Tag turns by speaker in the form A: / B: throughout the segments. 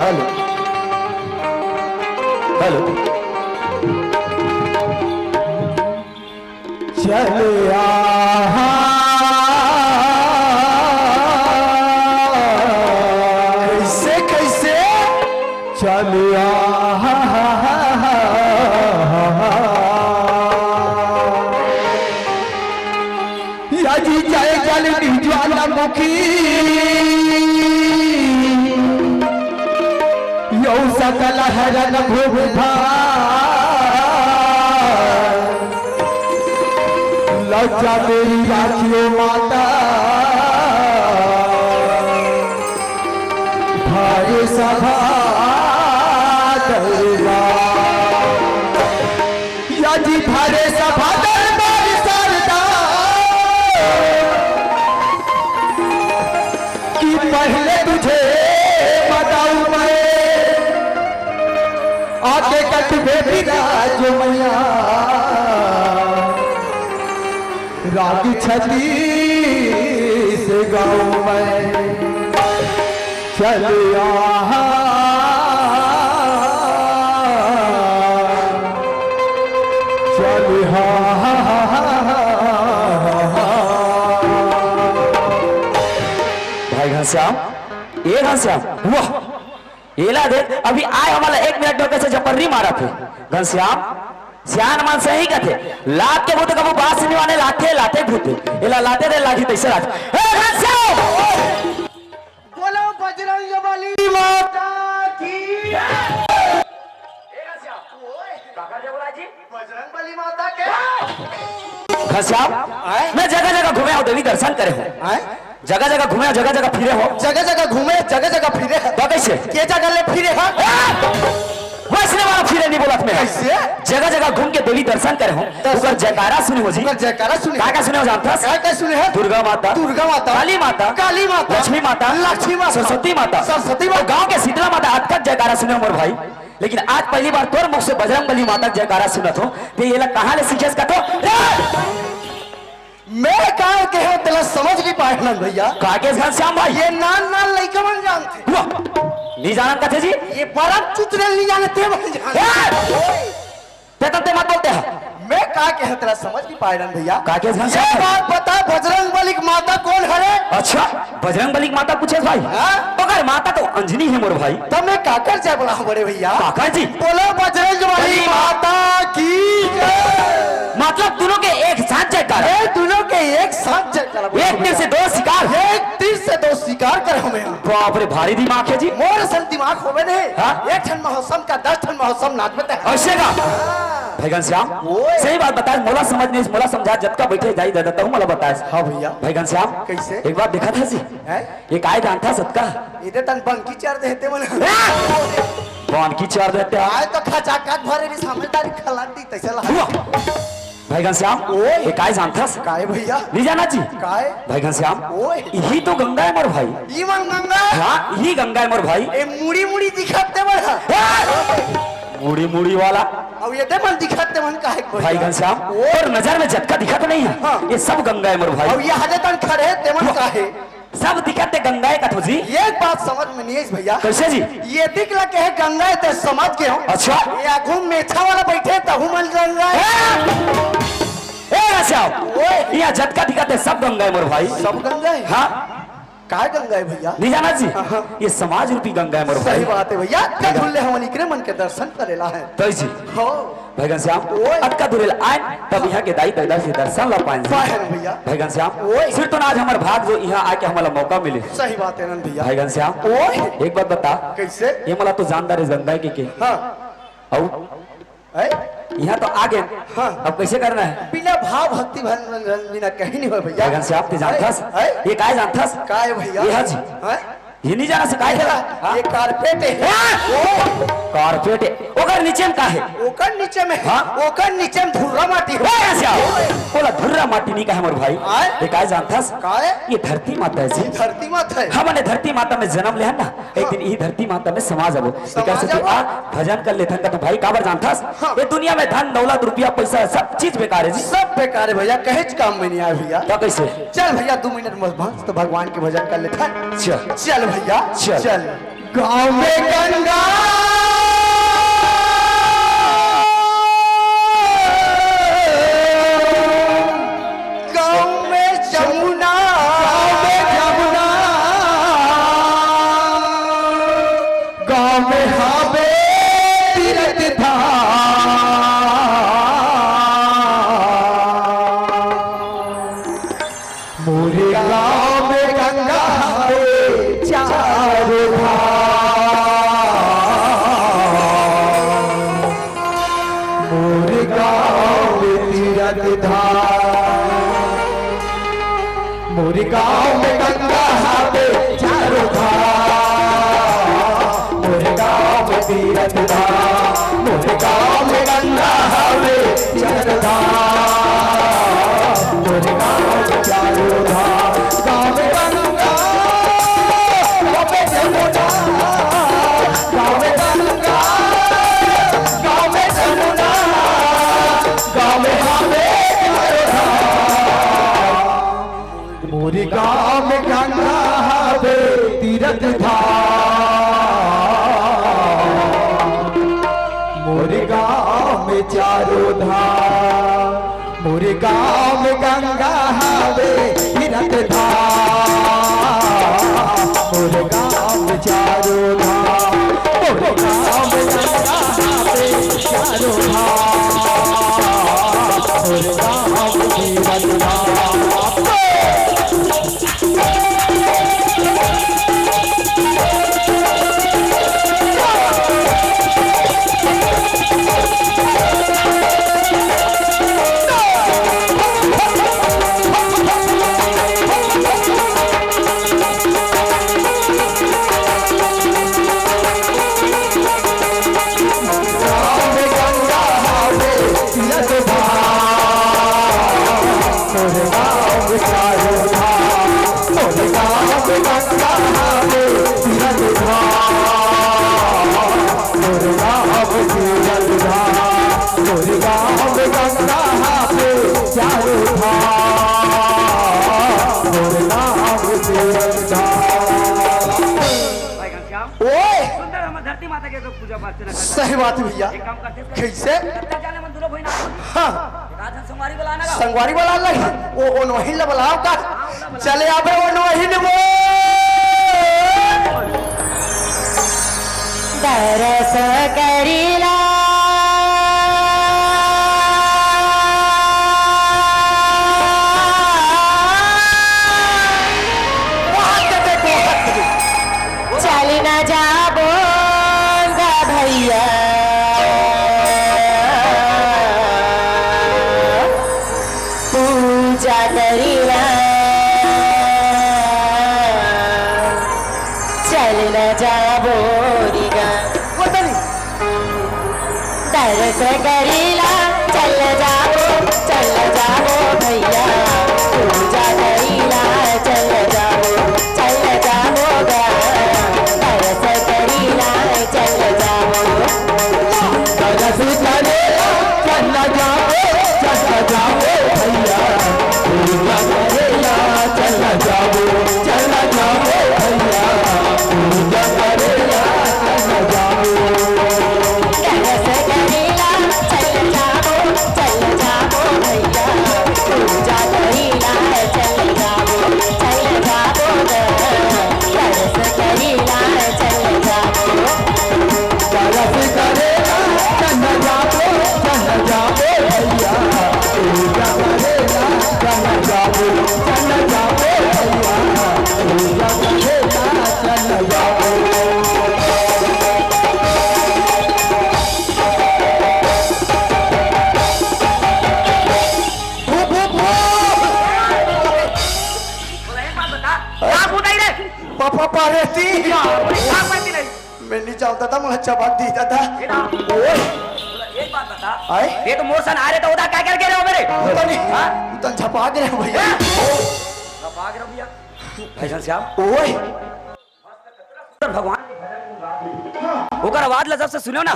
A: Hello hello चलिया कैसे कैसे चलिया याजी जाए जल ज्वालामुखी यौ सकल हरन भूभा लज्जा मेरी राखियो माता भारे सभा दरबार याजी भारे सभा दरबार कि पहले तुझे बताऊं मैं आके कटबे बिराज मैया राग छती से गाऊं मैं चलिया चलिया
B: भाई घनश्याम, ये घनश्याम वाह एला देख अभी आए हमारा 1 मिनट डोके से जपर्री मारा थे घनश्याम सियान मान से ही कहते लात के भूते कबू बात सुनने वाले लाते लाते भूते एला लाते रे लाठी तैसे लात ए घनश्याम
A: बोलो बजरंग बली माता की
B: ए घनश्याम काका जबला जी
A: बजरंग बली माता के
B: घनश्याम मैं जगह जगह घूमे और देवी दर्शन करे हूं जगह जगह घूमे जगह जगह फिरे हो
A: जगह जगह घूमे जगह जगह फिरे
B: तो कैसे
A: के जगह ले फिरे हा
B: वैसने वाला फिरे नहीं बोलत में
A: कैसे
B: जगह जगह घूम के देवी दर्शन करे हो ऊपर जयकारा सुनी हो जी
A: ऊपर जयकारा सुनी
B: का सुने हो जानता
A: क्या सुने है
B: दुर्गा माता काली माता लक्ष्मी माता सरस्वती माता गांव के शीतला माता आज तक जयकारा सुने हो मोर भाई लेकिन आज पहली बार तोर मुख से बजरंग बली माता जयकारा सुनत हो तो ये कहां ले सीखेस का तो
A: मैं कहा के है तेरा समझ नहीं पाए ना भैया
B: काके घनश्याम भाई
A: ये नान नान लइका मन जानते
B: नहीं जानत कथे जी
A: ये परम चुतरे नहीं जानते मन जानते
B: ते मत बोलते हैं
A: मैं कहा के है तेरा समझ नहीं पाए ना भैया
B: काके
A: ये
B: घनश्याम
A: बात बता बजरंग बली की माता कौन है
B: अच्छा बजरंग बली की माता पूछे भाई अगर माता तो अंजनी है मोर भाई
A: तब मैं काकर जय बोला हूं बड़े भैया
B: काका जी
A: बोलो बजरंग बली माता की जय
B: मतलब दोनों के एक साथ जयकारा
A: दोनों के एक साथ जयकारा
B: एक तीर से 2 शिकार
A: एक तीर से 2 शिकार कर हमें
B: बाप रे भारी दिमाग है जी
A: मोर सन दिमाग होवे नहीं
B: हाँ?
A: एक ठन मौसम का 10 ठन मौसम नाचते हैं
B: ऐसे का भाई घनश्याम सही बात बताए मोला समझ नहीं मोला समझा जब का बैठे जाई दे देता हूं मला बताए
A: हां भैया
B: भाई घनश्याम
A: कैसे
B: एक बात देखा था जी एक आए जानता सत्का
A: इधर तन बंकी चार देते मन
B: कौन की चार देते
A: आए तो खचा काट भरे नी समझदारी खला दी तैसे ला
B: भाई घनश्याम एक आए जानता
A: काहे भैया
B: नहीं जाना जी
A: काहे
B: भाई घनश्याम
A: ओए
B: यही तो गंगा है मोर भाई
A: ई मन गंगा
B: हां यही गंगा है मोर भाई
A: ए मुड़ी मुड़ी दिखाते बड़ा
B: मुड़ी मुड़ी वाला
A: अब ये दे मन दिखाते मन काहे
B: भाई घनश्याम और नजर में झटका दिखा तो नहीं है
A: हाँ।
B: ये सब गंगा है मोर भाई
A: अब ये हजे तन खड़े ते मन काहे
B: सब दिखाते गंगा है कथो जी
A: एक बात समझ में नहीं है भैया
B: कैसे जी
A: ये दिखला के है गंगा है ते समझ के हो
B: अच्छा
A: ये आगू मेथा वाला बैठे तहु मन गंगा है
B: ए घनश्याम यहाँ झटका दिखाते सब गंगा है मोर भाई
A: सब गंगा है
B: हाँ
A: काय गंगा है भैया
B: नहीं जाना जी ये समाज रूपी गंगा है मोर भाई
A: सही बात है भैया क्या भूले हम इकरे मन के दर्शन करेला है
B: तो जी
A: हो
B: भाई घनश्याम अटका दुरेल आए तब यहाँ के दाई पैदा से दर्शन ला पाए
A: भैया
B: भाई घनश्याम फिर तो आज हमारे भाग जो यहाँ आके हमारा मौका मिले
A: सही बात है नंद भैया
B: भाई घनश्याम एक बात बता
A: कैसे
B: ये मला तो जानदार है गंगा के
A: हाँ
B: और यहाँ तो आगे
A: हाँ।
B: अब कैसे करना है
A: बिना भाव भक्ति बिना कहीं नहीं हो भैया
B: घनश्याम ते जानथस ये काय जानथस
A: काय भैया
B: ये हाजी ये नहीं जाना से काय है
A: ये कारपेट है
B: कारपेट ओकर नीचे में का है
A: ओकर नीचे में
B: हाँ?
A: ओकर नीचे में धुर्रा माटी हो
B: बोला धुर्रा माटी नहीं का है मोर भाई ये काय जानथस
A: काय
B: ये धरती माता है जी
A: धरती माता है
B: हमने धरती माता में जन्म ले ना एक दिन यही धरती माता में समाज अब भजन कर लेथन का तो भाई काबर जानथस ये दुनिया में धन दौलत रुपया पैसा सब चीज बेकार है जी
A: सब बेकार है भैया कहे काम में नहीं आया भैया
B: तो कैसे
A: चल भैया 2 मिनट मत तो भगवान के भजन कर लेता
B: चल
A: चल भैया
B: चल।
A: चल गाँव में गंगा गाँव में जमुना गाँव में हावे तीरथ मोरे गाँव में गंगा हावे चारों मोरे गाँव में तीरथ मोरे गाँव में गंगा हावे चारों मोरे गाँव में तीरथ मोरे गाँव में गंगा हावे चारों मोरे गाँव में चारों गाँव में गंगा गाँव में जमुना गाँव में गंगा गाँव में जमुना गाँव में हावे मोरे गाँव में गंगा हावे तीरथ मोरे गाँव में चारों धाम मोरे गाँव में गंगा हावे तीरथ मोरे गाँव में चारों धाम मोरे गाँव में गंगा हावे चारों धाम मोरे गाँव में तीरथ
C: पूजा पाठ से
A: सही बात भैया
C: एक काम करते
A: कैसे
C: जाने मन दूर होई ना
A: हाँ
C: राजन संगवारी वाला आना
A: संगवारी वाला लगी वो नोही ल बुलाओ का चले आबे वो नोही ने वो
D: दरस करीला चली ना जाबो भैया पूजा करीला चल न जाबो रिगा दरस करीला चल जाबो भैया पूजा करीला चल जाबो गा दरस करीला चल जाबो
A: दरस करेला चल जाओ भैया पूजा करेला चल जाओ भैया पूजा करेला चल जाओ
D: दरस करीला चल जाबो भैया पूजा करीला चल जाबो दरस करीला चल जाबो
A: दरस करेला चल जाओ भैया पूजा करेला चल जाओ भैया पूजा करेला चल जाओ पापा रहती मैं नहीं चाहता था मैं अच्छा बात दी था
C: एक बात बता
A: आए
C: ये तो मोर सन आ रहे तो उधर क्या करके रहे हो मेरे
A: पता नहीं तन छपा दे रहे भैया
C: भाग रहे हो भैया फैशन श्याम
A: ओए
C: भगवान ओकर आवाज ला जब से सुनो ना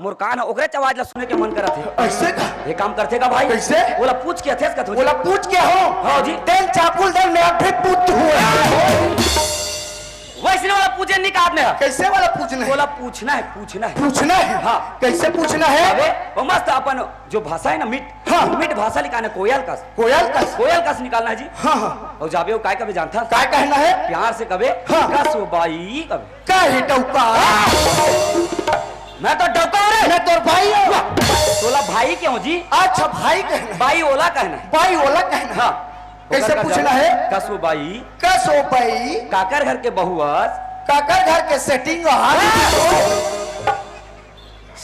C: मोर कान ओकरे आवाज ला सुने के मन करत है
A: ऐसे का
C: ये काम करते का भाई
A: कैसे
C: बोला पूछ के अथेस का तो
A: बोला पूछ के हो
C: हाँ जी
A: तेल चाकुल दल में फिर पूछ हुआ
C: वैसे कैसे वाला पूछे निकाल में है
A: कैसे वाला पूछना है?
C: बोला पूछना है पूछना है
A: पूछना है?
C: हाँ।
A: कैसे पूछना है?
C: अबे वो मस्त अपन जो भाषा है ना मिट
A: हाँ।
C: मिट भाषा निकालना कोयल का
A: कोयल का?
C: निकालना है जी।
A: हाँ हाँ।
C: और जाबे वो काय कभी जानता
A: क्या कहना है?
C: प्यार से कबे
A: हाँ।
C: कसो बाई कबे
A: क्या है डौका?
C: मैं तो डौका रे
A: मैं तो भाई हूँ।
C: बोला भाई क्यों जी
A: अच्छा भाई कहना है।
C: बाई ओला कहना है
A: भाई ओला कहना है।
C: हाँ
A: कैसे पूछना है?
C: कसो बाई
A: कसो भाई
C: काकर घर के बहुआस
A: काकर घर के सेटिंग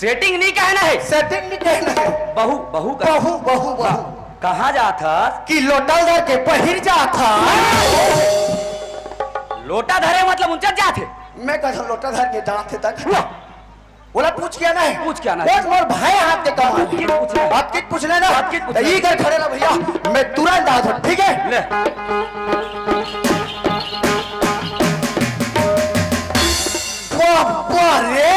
C: सेटिंग नहीं कहना है
A: सेटिंग नहीं कहना है।
C: बहू बहू का
A: बहू बहू बहू
C: कहाँ जा था
A: कि लोटल घर के पहिर जा था।
C: लोटा धरे मतलब उनचर जा थे
A: मैं कहता लोटल घर के जाते तक बोला पूछ क्या ना है?
C: पूछ क्या ना है?
A: मोर भाई हाथ के कमा
C: बात कित पूछना है?
A: बात कित पूछना है ना?
C: बात कित पूछना है?
A: तो ये घर खड़े रहा भैया मैं तुरंत आ जाऊं ठीक है?
C: ले
A: बाबा रे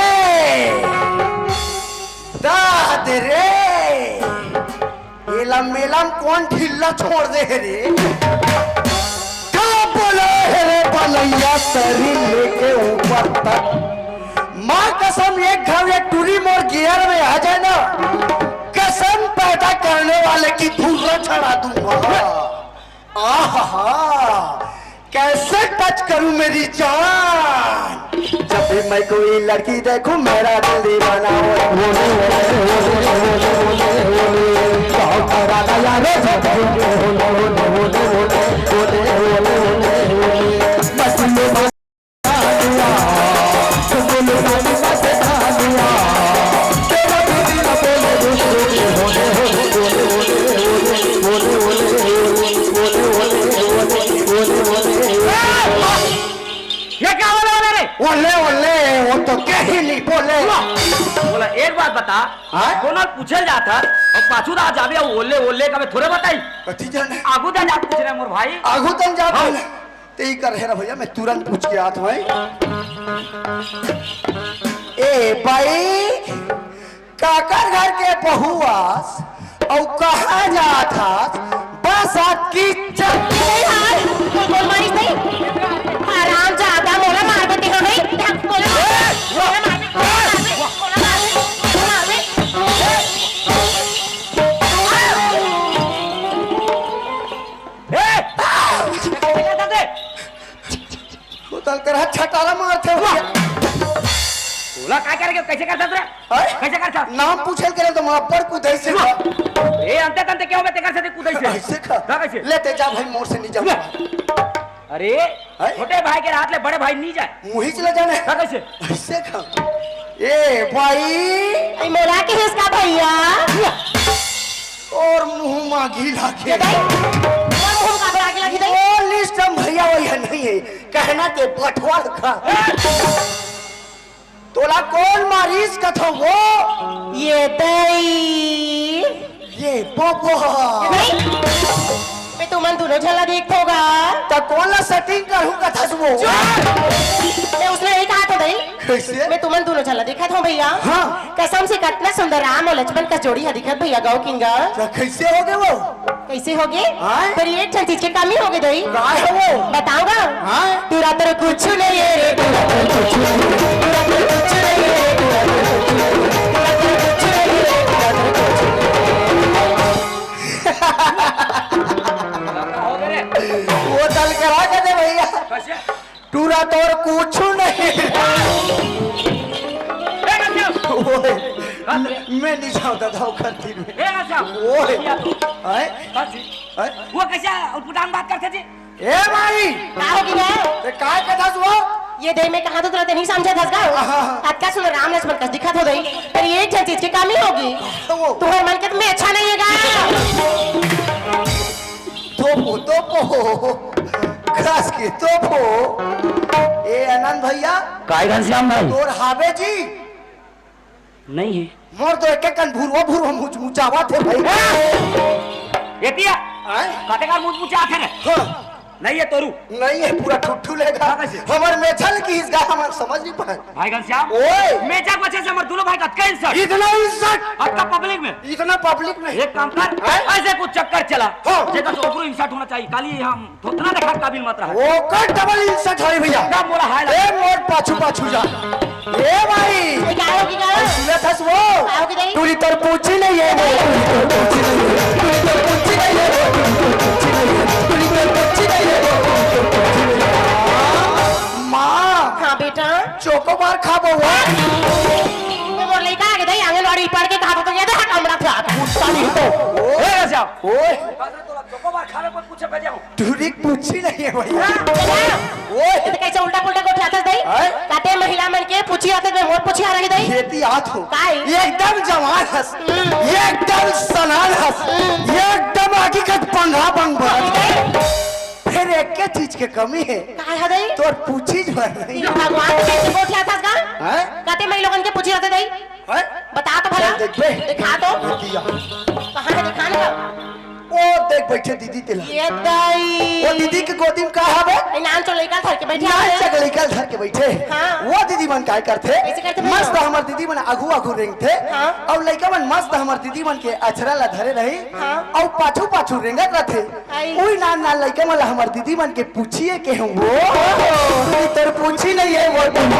A: दाद रे एला मेलम कौन ढिल्ला छोड़ दे है रे? क्या बोला है रे बनैया शरीर लेके ऊपर तक माँ कसम एक घाव एक टूरी मोर गियर में आ जाए ना कसम पैदा करने वाले की धूरा चढ़ा दूंगा। आहा कैसे टच करूं मेरी जान जब भी मैं कोई लड़की देखूं मेरा दिल दीवाना
C: ये क्या बोला रे
A: ओले ओले वो तो कहीं नहीं बोले।
C: बोला एक बात बता
A: हाँ?
C: दोनों पूछल जाता और पाछू दा जाबे ओले ओले कबे थोड़े बताई
A: कथी जाने
C: आगू दा जा पूछ रहे मोर भाई
A: आगू तन जा
C: हाँ।
A: ते ही कर है भैया मैं तुरंत पूछ के आता हूँ। ए भाई काकर घर के बहुआस और कहाँ जा था बस की
D: बोल मारिस नहीं आराम ज्यादा मोला मार बेटी हो नहीं मोला
A: उतल कर हाथ छटारा मारते हो
C: बोला काय करेगे कैसे करता तू कैसे करता
A: नाम पूछल करे तो वहां पर कूदे से
C: ए अंते तंते क्यों मैं तेकर से कूदै से
A: ऐसे खा
C: कैसे
A: लेते जा भाई मोर से नहीं जाऊंगा
C: अरे छोटे भाई के हाथ ले बड़े भाई नहीं जाए
A: मुही चला जाने
C: कैसे
A: ऐसे खा ए भाई
D: मोला के हिसका भैया
A: और मुंह मांगी लाके
D: लगी
A: वो लिस्ट हम भैया वही नहीं है कहना के बटवा खा तोला कौन मारीस कथो वो
D: ये दई
A: ये पोपो
D: मैं तुमन दोनों झला देख होगा
A: तो कौन ला सेटिंग करूं कथस वो
D: मैं उसने यही कहा था दई
A: कैसे
D: मैं तुमन दोनों झला देखा था भैया
A: हाँ।
D: कसम से कितना सुंदर राम और लक्ष्मण का जोड़ी है दिखत भैया गाँव किंगा
A: तो कैसे हो गए वो
D: कैसे हो गए
A: हाँ?
D: पर ये एक चीज की कमी हो गई दई
A: का है वो
D: बताऊंगा
A: हाँ?
D: तुरा तर कुछ नहीं है रे तुरा तर कुछ नहीं है तुरा तर कुछ नहीं है तुरा तर कुछ नहीं है तुरा तर कुछ नहीं है तुरा तर कुछ
C: हो गए रे
A: वो दल करा के दे भैया
C: कैसे
A: टूरा तोर कुछ नहीं
C: ए गंजा
A: ओए मैं नहीं चाहता था वो करती में
C: ए गंजा
A: ओए आए
C: कैसे
A: आए
C: वो कैसे उठपुटान बात करते जी
A: ए भाई
D: क्या हो गया
A: ते काय कथा वो
D: ये दे में कहा तो तुरा नहीं समझा था
A: हाँ।
D: का सुन राम लक्ष्मण का दिखत हो गई पर ये एक चीज की कमी होगी
A: वो
D: तुम्हारे मन के तुम्हें अच्छा नहीं है
A: तोपो घास की तोपो ए आनंद भैया
B: काय घनश्याम भाई
A: तोर हावे जी
B: नहीं है
A: मोर तो एक कन भूरवा मुचावा थे भाई
C: एतिया
A: आए
C: काटेगा मुझ मुझे आथे रे
A: हाँ
C: नहीं है तोरू
A: नहीं है पूरा ठुट्ठू लेगा
C: कैसे?
A: हमर मेछल की इसका हम समझ नहीं पाए।
C: भाई घनश्याम
A: ओए
C: मेजा बच्चे से हमारे दोनों भाई का कई इंसल्ट
A: इतना इज्जत
C: आपका पब्लिक में
A: इतना पब्लिक में
C: एक काम कर
A: हैं?
C: ऐसे कुछ चक्कर चला
A: हाँ।
C: जेकर से ओकरो इंसल्ट होना चाहिए काली हम धोतना देखा काबिल मत रहा
A: वो का डबल इंसल्ट है भैया
C: क्या बोला हाय
A: ए मोट पाछू पाछू जा ए भाई
D: क्या होगी क्या
A: सुने थस वो
D: होगी नहीं
A: तूरी तर पूछी नहीं है तूरी तर पूछी नहीं है तूरी तर पूछी नहीं है माँ
D: हाँ बेटा
A: चोकोबार खा बउआ
D: मैं बोल रही कहा कि नहीं आंगनवाड़ी पढ़ के कहा तो ये देखा कमरा था
A: ताली हो
C: ए घनश्याम
A: ओए
C: तोला चोकोबार खाने पर पूछे भेजे हूं
A: तूरी पूछी नहीं है भैया
D: ओए ये तो कैसे उल्टा पुल्टा को उठाते दई
A: हैं?
D: कहते महिला मन के पूछी आते में मोट पूछी आ रही दई
A: खेती आत हो
D: काई?
A: एकदम जवान हस एकदम सनान हस एकदम हकीकत पंगा बंग बन फिर एक के चीज के कमी है
D: काय है दई
A: तोर पूछी जो है नहीं
D: ये भगवान के कैसे को उठाता का
A: हैं?
D: कहते मैं लोगन के पूछी आते दई
A: हैं?
D: बता तो भला
A: देखबे
D: दिखा तो
A: दिया
D: कहां है दिखाने का
A: ओ देख बैठे दीदी तेला
D: ये दई
A: वो दीदी के गोदी में का हवे
D: नाम तो लेकर धर के बैठे
A: नाच
D: हैं
A: चगली कल धर के बैठे
D: हाँ।
A: वो दीदी मन काय करथे
D: कैसे करते भैया?
A: मस्त हमर दीदी मन आगू आगू रेंगथे
D: हाँ।
A: और लइका मन मस्त हमर दीदी मन के अछरा ला धरे रही
D: हाँ।
A: और पाछू पाछू रेंगत रहथे
D: आई।
A: ओई ना ना लइका मन हमर दीदी मन के पूछिए के हूं वो तूरी तर पूछी नहीं है वो तूरी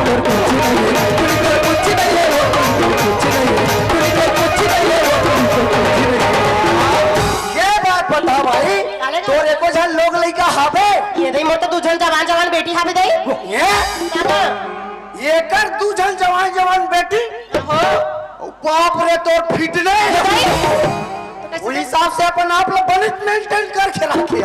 A: तर पूछी नहीं है तूरी तर पूछी नहीं है ये बात बता भाई
D: काले का?
A: तोरे को झन लोग लइका हावे
D: ये दई मोर तो दूजन जवान जवान बेटी हावे दई
A: ये
D: क्या था
A: एकर दू झन जवान जवान बेटी
D: हो
A: बाप रे तोर फिटनेस
D: दई
A: उस हिसाब से अपन आप लोग बनित मेंटेन करके रखे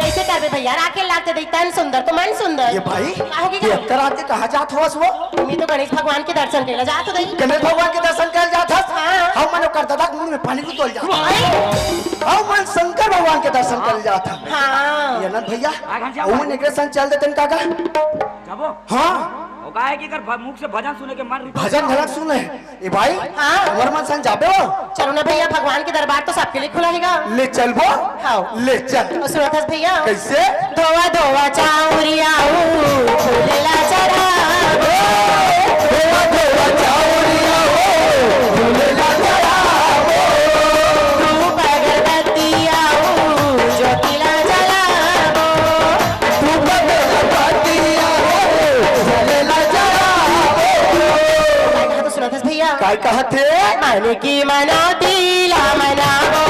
D: कैसे करबे भैया राखे लागते दई तन सुंदर तो मन सुंदर
A: ये भाई
D: का होगी
A: ये
D: क्या
A: अंतर आके कहाँ जात होस वो
D: मैं तो गणेश भगवान के दर्शन के लिए जात दई
A: गणेश भगवान के दर्शन कर जात हस
D: हाँ।
A: हम मनो कर दादा मुंह में पानी को तोल जात
D: आई
A: हम मन शंकर भगवान के दर्शन कर जात हम
D: हां
A: ये नंद भैया
C: आ घनश्याम
A: हम ने संग चल देतन काका
C: जाबो
A: हाँ
C: वो का है कि अगर मुख से भजन सुने के मन
A: भजन भजन सुन ले ए भाई
D: हाँ।
A: हमर मन संग जाबे हो
D: चलो ना भैया भगवान के दरबार तो सबके लिए खुला हैगा
A: ले चलबो
D: हाँ।
A: ले चल
D: तो सुनत हस भैया
A: कैसे
D: धोवा धोवा चाउरिया फूलेला चढ़ा
A: धोवा धोवा चाउरिया हो भूलेला चढ़ावो
D: धूप अगरबत्तिया ज्योतिला जलावो
A: धूप अगरबत्तिया हो भूलेला चढ़ावो
D: तो सुनत हस भैया
A: काय कहते
D: मन की मनौती ला मनावो